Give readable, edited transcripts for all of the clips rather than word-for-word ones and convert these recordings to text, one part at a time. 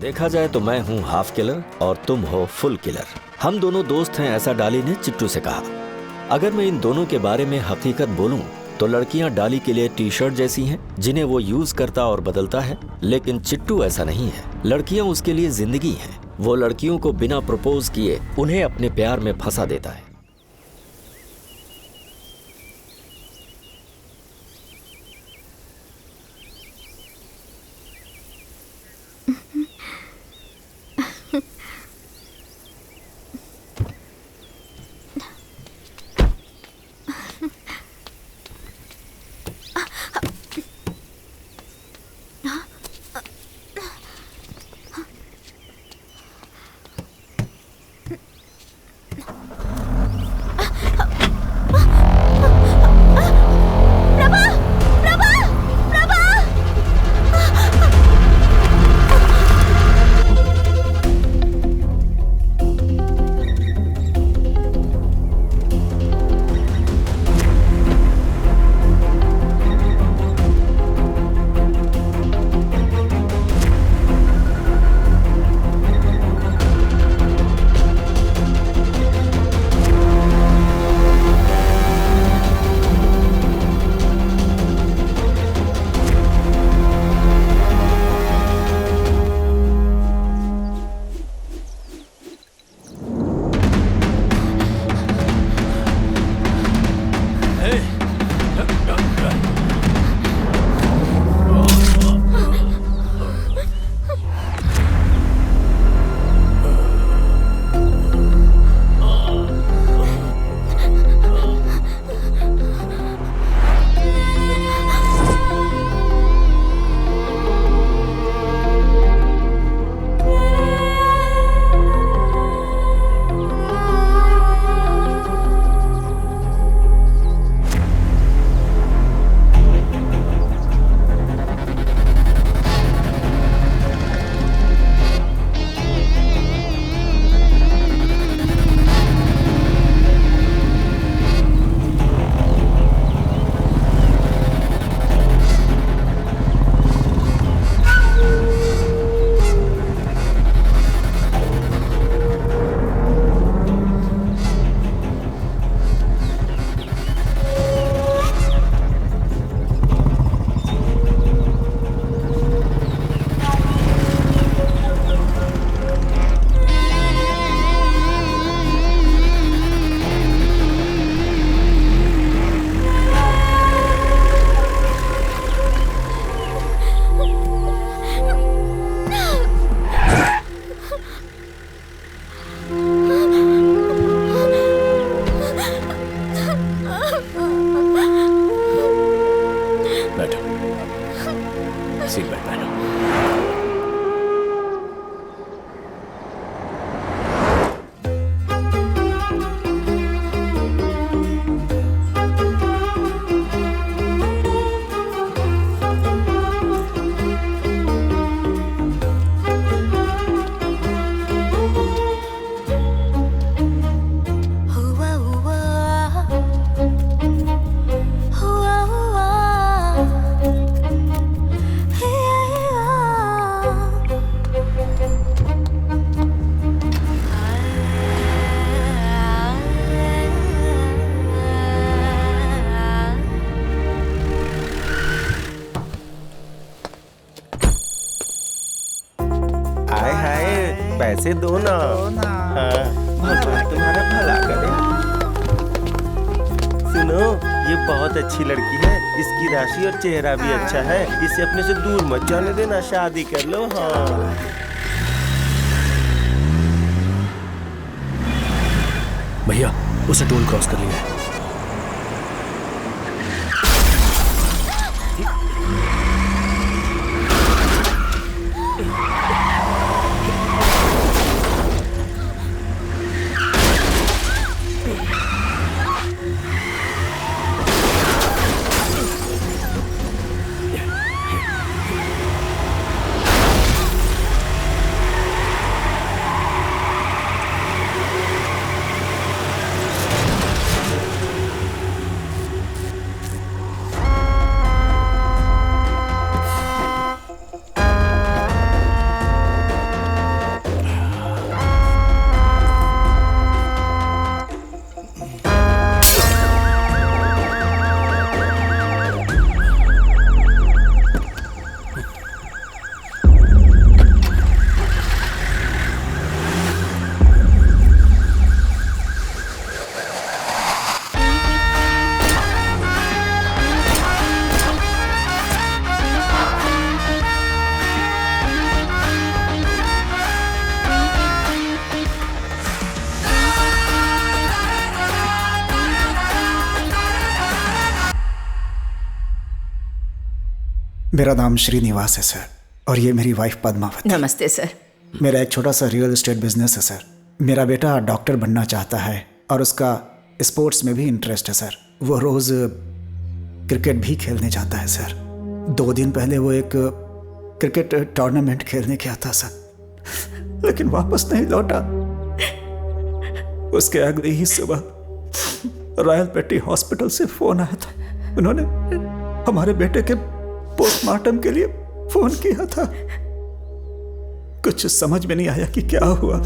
देखा जाए तो मैं हूँ हाफ किलर और तुम हो फुल किलर। हम दोनों दोस्त हैं, ऐसा डाली ने चिट्टू से कहा। अगर मैं इन दोनों के बारे में हकीकत बोलूं तो लड़कियां डाली के लिए टी शर्ट जैसी हैं जिन्हें वो यूज करता और बदलता है, लेकिन चिट्टू ऐसा नहीं है। लड़कियां उसके लिए जिंदगी हैं। वो लड़कियों को बिना प्रपोज किए उन्हें अपने प्यार में फंसा देता है। पैसे दो ना। हाँ, भगवान तुम्हारा भला करे। सुनो, ये बहुत अच्छी लड़की है, इसकी राशि और चेहरा भी अच्छा है, इसे अपने से दूर मत जाने देना, शादी कर लो। हाँ भैया, उसे टोल क्रॉस कर लिया है। मेरा नाम श्रीनिवास है सर, और ये मेरी वाइफ पद्मावती। नमस्ते सर। मेरा एक छोटा सा रियल एस्टेट बिजनेस है सर। मेरा बेटा डॉक्टर बनना चाहता है और उसका स्पोर्ट्स में भी इंटरेस्ट है सर। वो रोज़ क्रिकेट भी खेलने जाता है सर। 2 दिन पहले वो एक क्रिकेट टूर्नामेंट खेलने गया था सर, लेकिन वापस नहीं लौटा। उसके अगले ही सुबह रॉयल पेटी हॉस्पिटल से फ़ोन आया था। उन्होंने हमारे बेटे के पोस्टमार्टम के लिए फ़ोन किया था। कुछ समझ में नहीं आया कि क्या हुआ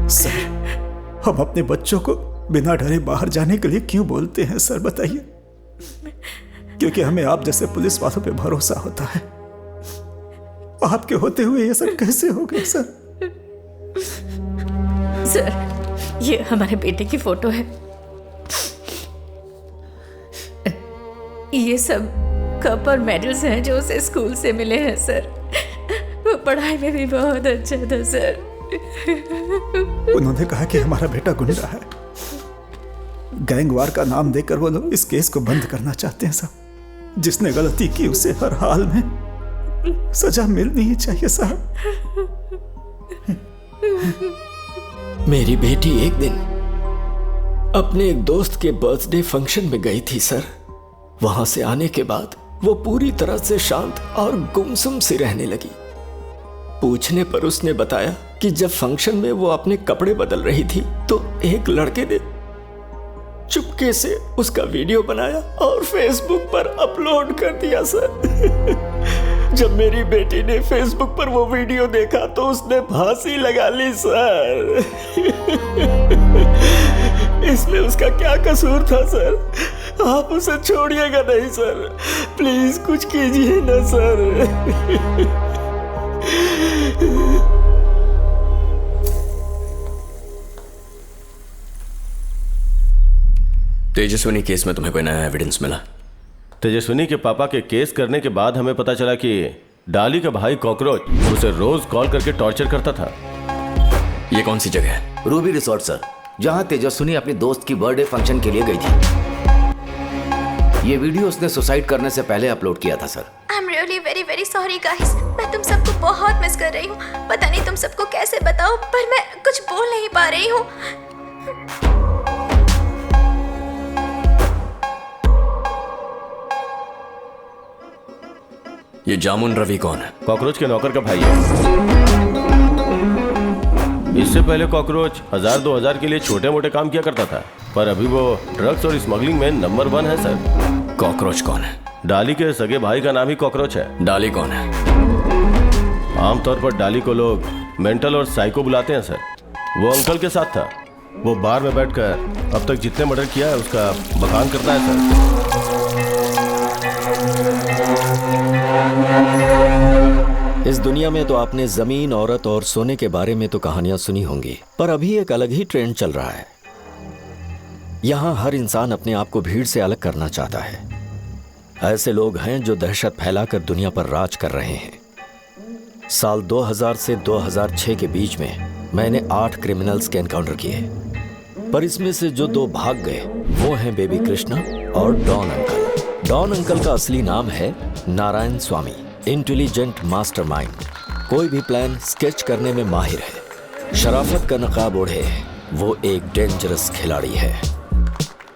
सर। हम अपने बच्चों को बिना डरे बाहर जाने के लिए क्यों बोलते हैं सर, बताइए? क्योंकि हमें आप जैसे पुलिस वालों पे भरोसा होता है। आपके होते हुए ये सब कैसे हो गया सर? सर, ये हमारे बेटे की फोटो है। ये सब कप और मेडल्स हैं जो उसे स्कूल से मिले हैं सर। वो पढ़ाई में भी बहुत अच्छा था सर। उन्होंने कहा कि हमारा बेटा गुंडा है। गैंगवार का नाम देकर वो लोग इस केस को बंद करना चाहते हैं साहब। जिसने गलती की उसे हर हाल में सजा मिलनी ही चाहिए साहब। मेरी बेटी एक दिन अपने एक दोस्त के बर्थडे फंक्शन में गई थी सर। वहां से आने के बाद वो पूरी तरह से शांत और गुमसुम सी रहने लगी। पूछने पर उसने बताया कि जब फंक्शन में वो अपने कपड़े बदल रही थी तो एक लड़के ने चुपके से उसका वीडियो बनाया और फेसबुक पर अपलोड कर दिया सर। जब मेरी बेटी ने फेसबुक पर वो वीडियो देखा तो उसने फांसी लगा ली सर। इसमें उसका क्या कसूर था सर? आप उसे छोड़िएगा नहीं सर, प्लीज कुछ कीजिए ना सर। तेजस्विनी केस में तुम्हें कोई नया एविडेंस मिला? तेजस्विनी के पापा के केस करने के बाद हमें पता चला कि डाली का भाई कॉकरोच उसे रोज कॉल करके टॉर्चर करता था। ये कौन सी जगह है? रूबी रिसोर्ट सर, जहां तेजस्विनी अपनी दोस्त की बर्थडे फंक्शन के लिए गई थी। ये वीडियो उसने सुसाइड करने से पहले अपलोड किया था sir. I am really very very sorry guys. मैं तुम सबको बहुत मिस कर रही हूँ। पता नहीं तुम सबको कैसे बताऊँ, पर मैं कुछ बोल नहीं पा रही हूँ। ये जामुन रवि कौन है? कॉकरोच के नौकर का भाई है। इससे पहले कॉकरोच 1000-2000 के लिए छोटे मोटे काम किया करता था, पर अभी वो ड्रग्स और स्मगलिंग में नंबर 1 है सर। कॉकरोच कौन है? डाली के सगे भाई का नाम ही कॉकरोच है। डाली कौन है? आमतौर पर डाली को लोग मेंटल और साइको बुलाते हैं सर। वो अंकल के साथ था। वो बार में बैठकर अब तक जितने मर्डर किया है उसका बखान करता है सर। इस दुनिया में तो आपने जमीन, औरत और सोने के बारे में तो कहानियां सुनी होंगी, पर अभी एक अलग ही ट्रेंड चल रहा है। यहां हर इंसान अपने आप को भीड़ से अलग करना चाहता है। ऐसे लोग हैं जो दहशत फैलाकर दुनिया पर राज कर रहे हैं। साल 2000 से 2006 के बीच में मैंने 8 क्रिमिनल्स के एनकाउंटर किए, पर इसमें से जो 2 भाग गए वो हैं बेबी कृष्णा और डॉन अंकल। डॉन अंकल का असली नाम है नारायण स्वामी। इंटेलिजेंट मास्टरमाइंड, कोई भी प्लान स्केच करने में माहिर है। शराफत का नकाब ओढ़े वो एक डेंजरस खिलाड़ी है।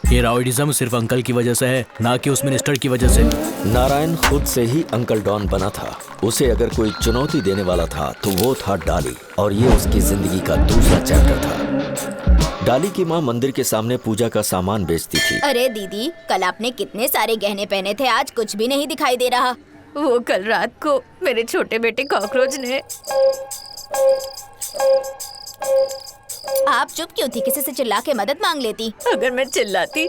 ये राउडीज़म सिर्फ अंकल की वजह से है, ना कि उस मिनिस्टर की वजह से। नारायण खुद से ही अंकल डॉन बना था। उसे अगर कोई चुनौती देने वाला था तो वो था डाली, और ये उसकी जिंदगी का दूसरा चैप्टर था। डाली की माँ मंदिर के सामने पूजा का सामान बेचती थी। अरे दीदी, कल आपने कितने सारे गहने पहने थे, आज कुछ भी नहीं दिखाई दे रहा। वो कल रात को मेरे छोटे बेटे कॉकरोच ने। आप चुप क्यों थी? किसी से चिल्ला के मदद मांग लेती। अगर मैं चिल्लाती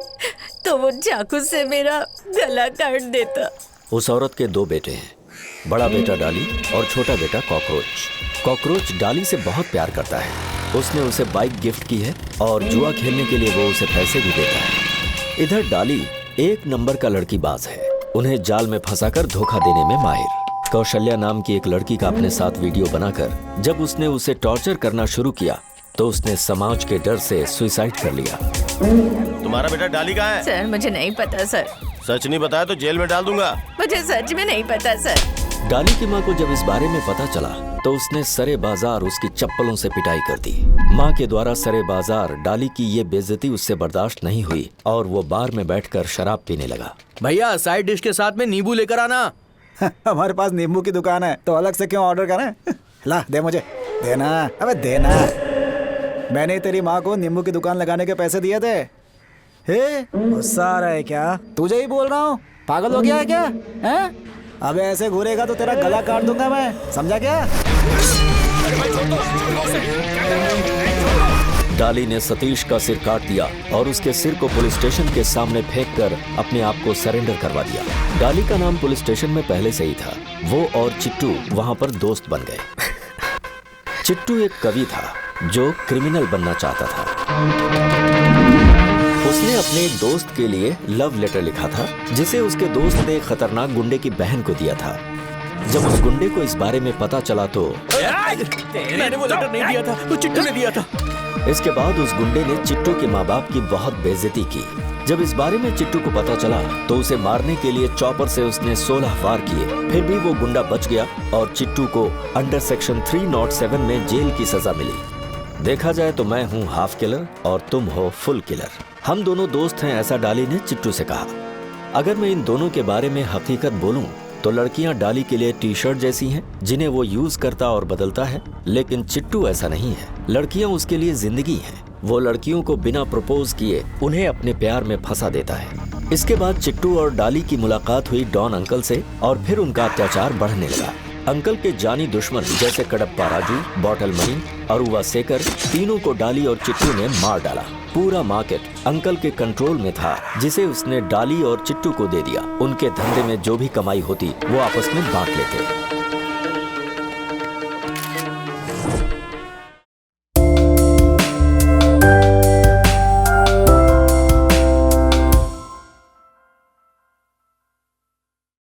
तो वो चाकू से मेरा गला काट देता। उस औरत के 2 बेटे हैं, बड़ा बेटा डाली और छोटा बेटा कॉकरोच। कॉकरोच डाली से बहुत प्यार करता है। उसने उसे बाइक गिफ्ट की है और जुआ खेलने के लिए वो उसे पैसे भी देता है। इधर डाली एक नंबर का लड़की बाज है। उन्हें जाल में फंसाकर धोखा देने में माहिर। कौशल्या नाम की एक लड़की का अपने साथ वीडियो बनाकर जब उसने उसे टॉर्चर करना शुरू किया तो उसने समाज के डर से सुसाइड कर लिया। तुम्हारा बेटा डाली कहाँ है? सर मुझे नहीं पता सर। सच नहीं बताया तो जेल में डाल दूंगा। मुझे सच में नहीं पता सर। डाली की माँ को जब इस बारे में पता चला तो उसने सरे बाजार उसकी चप्पलों से पिटाई कर दी। माँ के द्वारा सरे बाजार डाली की ये बेइज्जती उससे बर्दाश्त नहीं हुई और वो बार में बैठकर शराब पीने लगा। भैया साइड डिश के साथ में नींबू लेकर आना। हमारे पास नींबू की दुकान है तो अलग से क्यों ऑर्डर करें? ला दे मुझे, देना, अबे देना। मैंने तेरी माँ को नींबू की दुकान लगाने के पैसे दिए थे। हे, गुस्सा आ रहा है क्या? तुझे ही बोल रहा हूँ, पागल हो गया है क्या? हैं? अबे ऐसे घूरेगा तो तेरा गला काट दूंगा मैं, समझा क्या? डाली ने सतीश का सिर काट दिया और उसके सिर को पुलिस स्टेशन के सामने फेंककर अपने आप को सरेंडर करवा दिया। डाली का नाम पुलिस स्टेशन में पहले से ही था। वो और चिट्टू वहां पर दोस्त बन गए। चिट्टू एक कवि था जो क्रिमिनल बनना चाहता था। उसने अपने एक दोस्त के लिए लव लेटर लिखा था जिसे उसके दोस्त ने एक खतरनाक गुंडे की बहन को दिया था। जब उस गुंडे को इस बारे में पता चला तो मैंने वो लेटर नहीं दिया था, वो चिट्टू ने दिया था। इसके बाद उस गुंडे ने चिट्टू के माँ बाप की बहुत बेइज्जती की। जब इस बारे में चिट्टू को पता चला तो उसे मारने के लिए चॉपर से उसने 16 वार किए। फिर भी वो गुंडा बच गया और चिट्टू को अंडर सेक्शन 307 में जेल की सजा मिली। देखा जाए तो मैं हूँ हाफ किलर और तुम हो फुल किलर। हम दोनों दोस्त हैं, ऐसा डाली ने चिट्टू से कहा। अगर मैं इन दोनों के बारे में हकीकत बोलूं तो लड़कियां डाली के लिए टी शर्ट जैसी हैं जिन्हें वो यूज करता और बदलता है, लेकिन चिट्टू ऐसा नहीं है। लड़कियां उसके लिए जिंदगी हैं। वो लड़कियों को बिना प्रपोज किए उन्हें अपने प्यार में फंसा देता है। इसके बाद चिट्टू और डाली की मुलाकात हुई डॉन अंकल से और फिर उनका अत्याचार बढ़ने लगा। अंकल के जानी दुश्मन जैसे कडप्पा राजू, बॉटल मनी, अरुवा सेकर, तीनों को डाली और चिट्टू ने मार डाला। पूरा मार्केट अंकल के कंट्रोल में था जिसे उसने डाली और चिट्टू को दे दिया। उनके धंधे में जो भी कमाई होती वो आपस में बांट लेते।